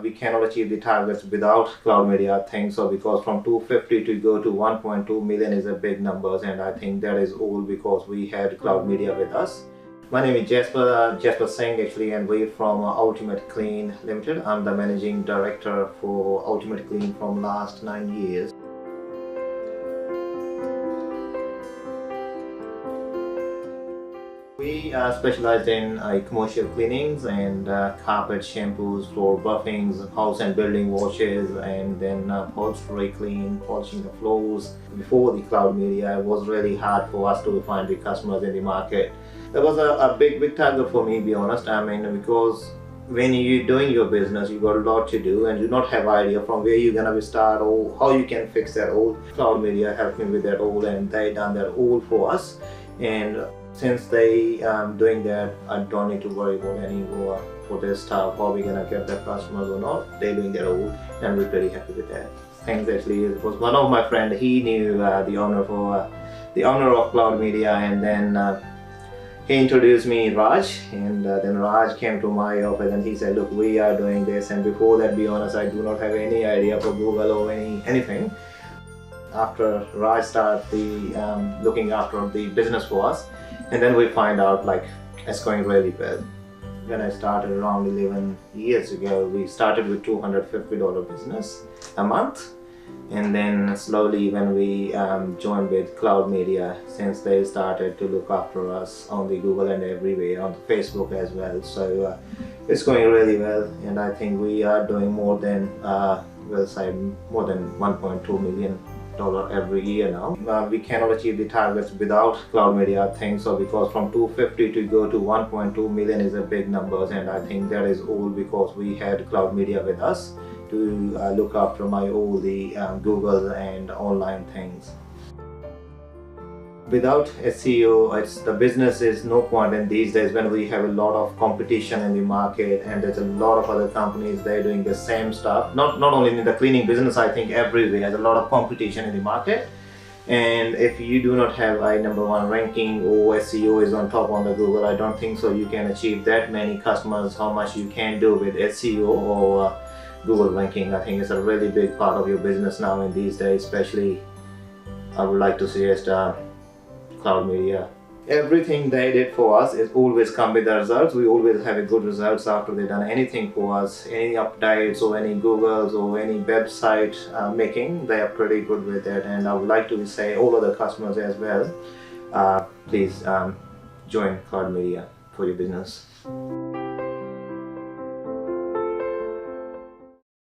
we cannot achieve the targets without cloud media, I think so, because from 250 to go to 1.2 million is a big numbers, and I think that is all because we had cloud media with us. My name is Jasper Singh actually, and we're from Ultimate Clean Limited. I'm the managing director for Ultimate Clean from last 9 years. We are specialized in commercial cleanings and carpet shampoos, floor buffings, house and building washes, and then upholstery clean, polishing the floors. Before the cloud media, it was really hard for us to find the customers in the market. That was a big target for me, to be honest. I mean, because when you're doing your business, you got a lot to do and you don't have idea from where you're gonna start or how you can fix that all. Cloud media helped me with that all, and they done that all for us. And since they doing that, I don't need to worry about anymore for this stuff, how we're gonna get that customers or not. They're doing their own, and we're pretty happy with that. Thanks, actually, it was one of my friend. He knew the owner of Cloud Media, and then he introduced me Raj, and then Raj came to my office and he said, "Look, we are doing this." And before that, be honest, I do not have any idea for Google or anything. After Raj started looking after the business for us, and then we find out like it's going really well. When I started around 11 years ago, we started with $250 business a month, and then slowly when we joined with Cloud Media, since they started to look after us on the Google and everywhere, on the Facebook as well. So it's going really well, and I think we are doing more than more than $1.2 million every year now. We cannot achieve the targets without cloud media, I think so, because from 250 to go to 1.2 million is a big numbers, and I think that is all because we had cloud media with us to look after all the Google and online things. Without SEO, the business is no point in these days when we have a lot of competition in the market, and there's a lot of other companies, they're doing the same stuff. Not only in the cleaning business, I think everywhere there's a lot of competition in the market. And if you do not have a #1 ranking or SEO is on top on the Google, I don't think so you can achieve that many customers how much you can do with SEO or Google ranking. I think it's a really big part of your business now in these days, especially I would like to suggest Cloud Media. Everything they did for us is always come with the results. We always have a good results after they done anything for us, any updates or any Googles or any website making. They are pretty good with that, and I would like to say all other customers as well, please join Cloud Media for your business.